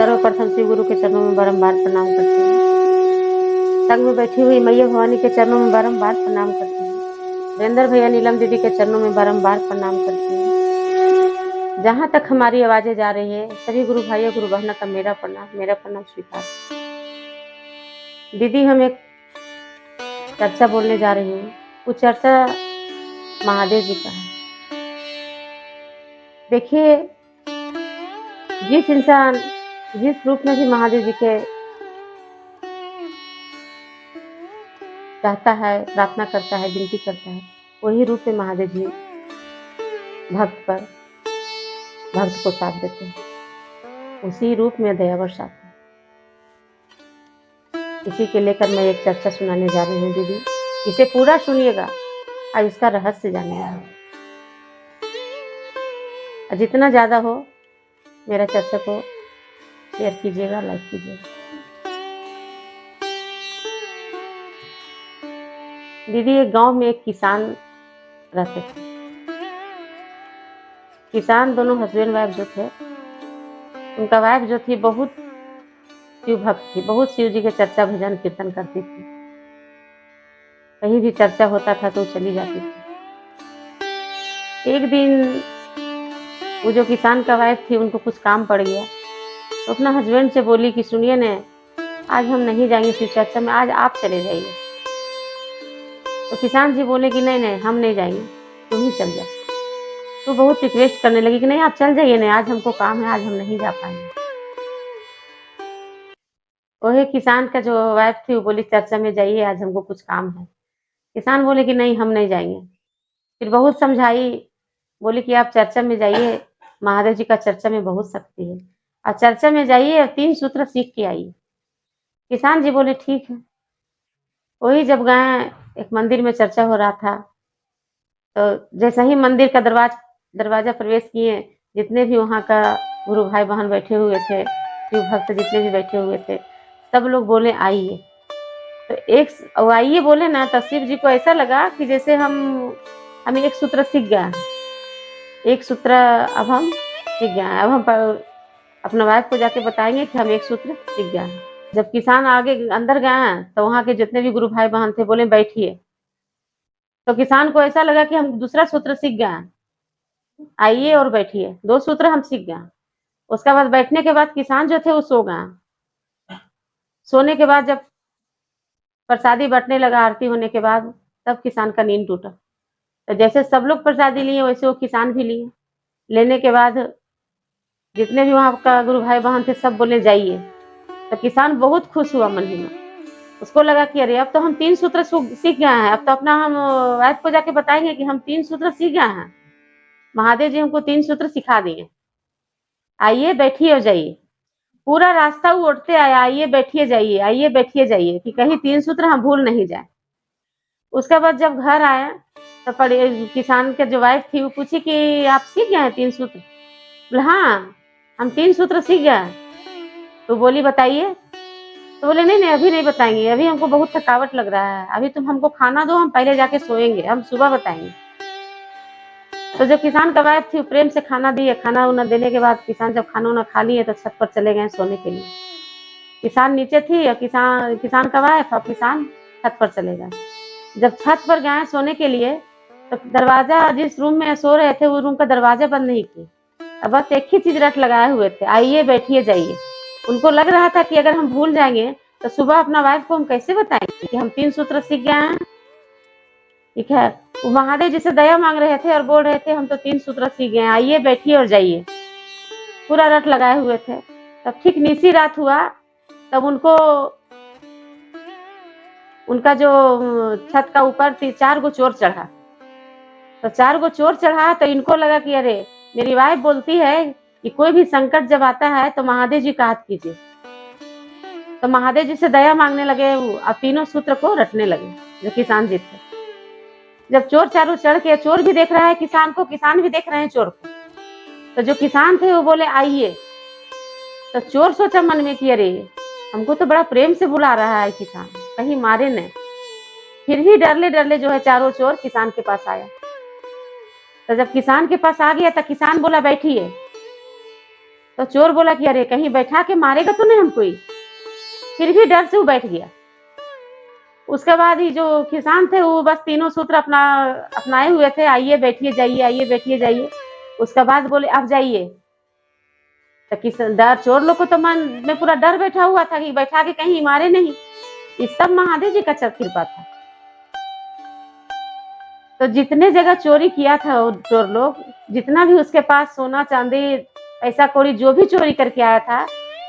सर्वप्रथम शिव गुरु के चरणों में बारंबार प्रणाम करती हूँ। संग में बैठी हुई मैया भवानी के चरणों में बारंबार प्रणाम करती हूँ। वीरेंद्र भैया नीलम दीदी के चरणों में बारंबार प्रणाम करती हूँ। जहाँ तक हमारी आवाजें जा रही है, सभी गुरु भाइयों गुरु बहनों का मेरा प्रणाम स्वीकार। दीदी, हम एक चर्चा बोलने जा रही हूँ। वो चर्चा महादेव जी का है। देखिए, जिस रूप में भी महादेव जी के चाहता है, प्रार्थना करता है, विनती करता है, वही रूप में महादेव जी भक्त को साथ देते हैं। उसी रूप में दया बरसाते हैं। इसी के लेकर मैं एक चर्चा सुनाने जा रही हूँ दीदी। इसे पूरा सुनिएगा और इसका रहस्य जानिएगा। और जितना ज्यादा हो मेरा चर्चा को शेयर कीजिएगा, लाइक कीजिएगा। दीदी, एक गांव में एक किसान रहते थे। किसान दोनों हस्बैंड वाइफ जो थे, उनका वाइफ जो थी बहुत शिव भक्त थी, बहुत शिव जी के चर्चा भजन कीर्तन करती थी। कहीं भी चर्चा होता था तो चली जाती थी। एक दिन वो जो किसान का वाइफ थी, उनको कुछ काम पड़ गया तो अपना हस्बैंड से बोली कि सुनिए ने, आज हम नहीं जाएंगे शिव चर्चा में, आज आप चले जाइए। तो किसान जी बोले कि नहीं हम नहीं जाएंगे, तुम ही चल जाओ। तो बहुत रिक्वेस्ट करने लगी कि नहीं आप चल जाइए, नहीं आज हमको काम है, आज हम नहीं जा पाएंगे। वही किसान का जो वाइफ थी वो बोली चर्चा में जाइए, आज हमको कुछ काम है। किसान बोले कि नहीं हम नहीं जाएंगे। फिर बहुत समझाई, बोली कि आप चर्चा में जाइए, महादेव जी का चर्चा में बहुत शक्ति है, और चर्चा में जाइए और 3 सूत्र सीख के आइए। किसान जी बोले ठीक है। वही जब गए, एक मंदिर में चर्चा हो रहा था, तो जैसे ही मंदिर का दरवाजा प्रवेश किए, जितने भी वहाँ का गुरु भाई बहन बैठे हुए थे, शिव भक्त जितने भी बैठे हुए थे, सब लोग बोले आइए। तो आइए बोले ना, तो शिव जी को ऐसा लगा कि जैसे हम एक सूत्र सीख गया, एक सूत्र अब हम सीख गया है। अब हम अपना वाइफ को जाके बताएंगे कि हम एक सूत्र सीख गया है। जब किसान आगे अंदर गए तो वहाँ के जितने भी गुरु भाई बहन थे बोले बैठिए। तो किसान को ऐसा लगा कि हम दूसरा सूत्र सीख गए, आइए और बैठिए, 2 सूत्र हम सीख गए। उसके बाद बैठने के बाद किसान जो थे वो सो गए। सोने के बाद जब प्रसादी बंटने लगा, आरती होने के बाद, तब किसान का नींद टूटा। तो जैसे सब लोग प्रसादी लिए वैसे वो किसान भी लिए। लेने के बाद जितने भी वहाँ का गुरु भाई बहन थे सब बोले जाइए। तो किसान बहुत खुश हुआ मन ही मन। उसको लगा कि अरे अब तो हम 3 सूत्र सीख गए हैं, अब तो अपना हम वाइफ को जाके बताएंगे कि हम 3 सूत्र सीख गए हैं, महादेव जी हमको 3 सूत्र सिखा दिए, आइए बैठिए और जाइए। पूरा रास्ता वो उठते आया, आइए बैठिए जाइए, आइए बैठिए जाइए, कि कहीं 3 सूत्र हम भूल नहीं जाए। उसके बाद जब घर आया तो किसान के जो वाइफ थी वो पूछी कि आप सीख गए हैं 3 सूत्र? बोले हाँ हम 3 सूत्र सीख गए। तो बोली बताइए। तो बोले नहीं अभी नहीं बताएंगे, अभी हमको बहुत थकावट लग रहा है, अभी तुम हमको खाना दो, हम पहले जाके सोएंगे, हम सुबह बताएंगे। तो जो किसान का वाइफ थी प्रेम से खाना दिए। खाना उना देने के बाद किसान जब खाना उना खा लिए तो छत पर चले गए सोने के लिए। किसान नीचे थी और किसान का वाइफ और किसान छत पर चले गए। जब छत पर गए सोने के लिए तो दरवाजा, जिस रूम में सो रहे थे वो रूम का दरवाजा बंद नहीं किए, अब बस एक ही चीज रट लगाए हुए थे, आइए बैठिए जाइए। उनको लग रहा था कि अगर हम भूल जाएंगे तो सुबह अपना वाइफ को हम कैसे बताएंगे कि हम 3 सूत्र सीख गए हैं। ठीक है, वो महादेव जी से दया मांग रहे थे और बोल रहे थे हम तो 3 सूत्र सीख गए, आइए बैठिए और जाइए, पूरा रट लगाए हुए थे। तब ठीक निसी रात हुआ, तब उनका जो छत का ऊपर 4 गो चोर चढ़ा। तो 4 गो चोर चढ़ा तो इनको लगा कि अरे मेरी वाइफ बोलती है कि कोई भी संकट जब आता है तो महादेव जी का हाथ कीजिए। तो महादेव जी से दया मांगने लगे और 3 सूत्र को रटने लगे जो किसान जी थे। जब चोर चारों चढ़ के, चोर भी देख रहा है किसान को, किसान भी देख रहे हैं चोर को। तो जो किसान थे वो बोले आइए। तो चोर सोचा मन में कि अरे हमको तो बड़ा प्रेम से बुला रहा है किसान, कहीं मारे नहीं। फिर भी डरले डरले जो है चारों चोर किसान के पास आया। तो जब किसान के पास आ गया तो किसान बोला बैठिए। तो चोर बोला कि अरे कहीं बैठा के मारेगा तो नहीं हमको ही। फिर भी डर से वो बैठ गया। उसके बाद ही जो किसान थे वो बस तीनों सूत्र अपनाए हुए थे, आइए बैठिए जाइए, आइए बैठिए जाइए। उसके बाद बोले अब जाइए। तो किसान डर, चोर लोग को तो मन में पूरा डर बैठा हुआ था कि बैठा के कहीं मारे नहीं। इस सब महादेव जी का कृपा था। तो जितने जगह चोरी किया था वो चोर लोग, जितना भी उसके पास सोना चांदी पैसा कौड़ी जो भी चोरी करके आया था,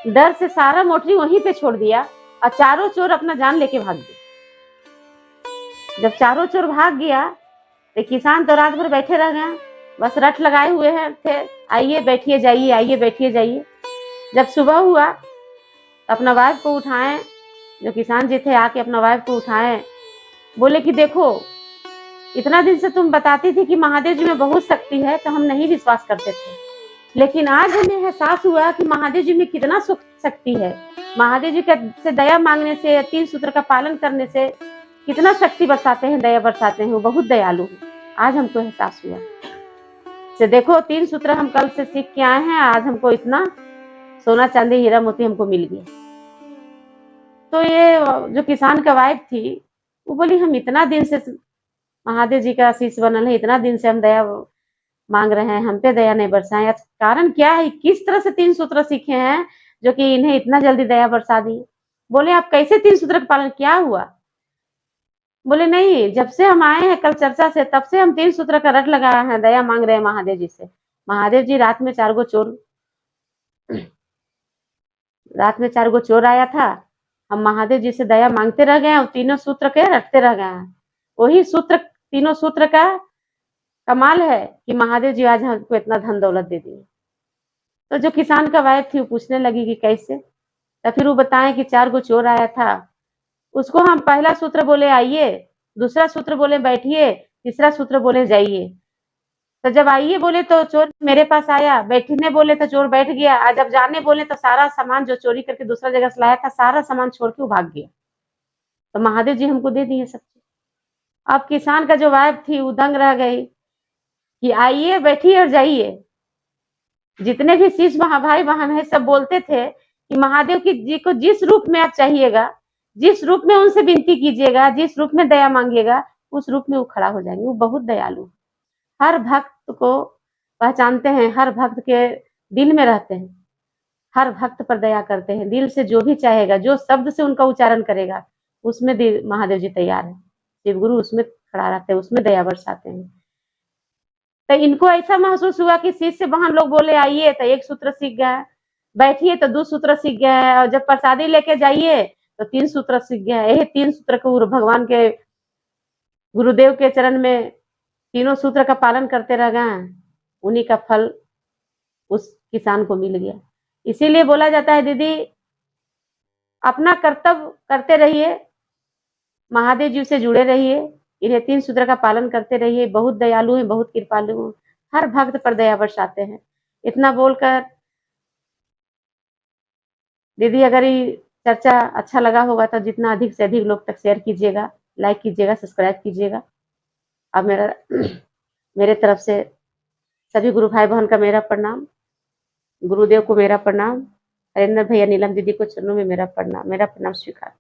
डर से सारा मोटरी वहीं पे छोड़ दिया और चारों चोर अपना जान लेके भाग गए। जब चारों चोर भाग गया तो किसान तो रात भर बैठे रह गए, बस रट लगाए हुए हैं थे, आइए बैठिए जाइए, आइए बैठिए जाइए। जब सुबह हुआ तो अपना वाइफ को उठाए, जो किसान जी थे आके अपना वाइफ को उठाए, बोले कि देखो इतना दिन से तुम बताती थी कि महादेव जी में बहुत शक्ति है, तो हम नहीं विश्वास करते थे, लेकिन आज हमें एहसास हुआ कि महादेव जी में कितना शक्ति है। महादेव जी से दया मांगने से, 3 सूत्र का पालन करने से कितना शक्ति बरसाते हैं, दया बरसाते हैं, वो बहुत दयालु है। आज हमको एहसास हुआ। से देखो 3 सूत्र हम कल से सीख के आए हैं, आज हमको इतना सोना चांदी हीरा मोती हमको मिल गया। तो ये जो किसान का वाइफ थी वो बोली हम इतना दिन से महादेव जी का आशीष बनल है, इतना दिन से हम दया मांग रहे हैं, हम पे दया नहीं बरसाए, कारण क्या है, किस तरह से 3 सूत्र सीखे हैं जो कि इन्हें इतना जल्दी दया बरसा दी। बोले आप कैसे 3 सूत्र का पालन, क्या हुआ? बोले नहीं, जब से हम आए हैं कल चर्चा से, तब से हम 3 सूत्र का रट लगाया है, दया मांग रहे हैं महादेव जी से। महादेव जी रात में 4 गो चोर आया था, हम महादेव जी से दया मांगते रह गए और तीनों सूत्र के रटते रह गए हैं। वही सूत्र, तीनों सूत्र का कमाल है कि महादेव जी आज हमको इतना धन दौलत दे दिए। तो जो किसान का वाइफ थी वो पूछने लगी कि कैसे, तो फिर वो बताएं कि 4 गो चोर आया था, उसको हम पहला सूत्र बोले आइए, दूसरा सूत्र बोले बैठिए, तीसरा सूत्र बोले जाइए। तो जब आइए बोले तो चोर मेरे पास आया, बैठने बोले तो चोर बैठ गया, और जब जाने बोले तो सारा सामान जो चोरी करके दूसरा जगह से लाया था, सारा सामान छोड़ के वो भाग गया। तो महादेव जी हमको दे दिए सब चीज। अब किसान का जो वाइफ थी वो दंग रह गई कि आइए बैठिए और जाइए। जितने भी शिष्य भाई बहन है सब बोलते थे कि महादेव जी को जिस रूप में आप चाहिएगा, जिस रूप में उनसे विनती कीजिएगा, जिस रूप में दया मांगिएगा, उस रूप में वो खड़ा हो जाएंगे। वो बहुत दयालु, हर भक्त को पहचानते हैं, हर भक्त के दिल में रहते हैं, हर भक्त पर दया करते हैं। दिल से जो भी चाहेगा, जो शब्द से उनका उच्चारण करेगा, उसमें महादेव जी तैयार है। शिव गुरु उसमें खड़ा रहते हैं, उसमें दया बरसाते हैं। तो इनको ऐसा महसूस हुआ कि शिष्य बहन लोग बोले आइए तो 1 सूत्र सीख गए, बैठिए तो 2 सूत्र सीख गए, और जब प्रसादी लेके जाइए तो 3 सूत्र सीख गए। यही 3 सूत्र को भगवान के गुरुदेव के चरण में तीनों सूत्र का पालन करते रह गए, उन्हीं का फल उस किसान को मिल गया। इसीलिए बोला जाता है दीदी, अपना कर्तव्य करते रहिए, महादेव जी से जुड़े रहिए, इन्हें 3 सूत्र का पालन करते रहिए। बहुत दयालु हैं, बहुत कृपालु हैं, हर भक्त पर दया बरसाते हैं। इतना बोलकर दीदी अगर ये चर्चा अच्छा लगा होगा तो जितना अधिक से अधिक लोग तक शेयर कीजिएगा, लाइक कीजिएगा, सब्सक्राइब कीजिएगा। अब मेरे तरफ से सभी गुरु भाई बहन का मेरा प्रणाम, गुरुदेव को मेरा प्रणाम, हरेंद्र भैया नीलम दीदी को चरणों में मेरा प्रणाम स्वीकार।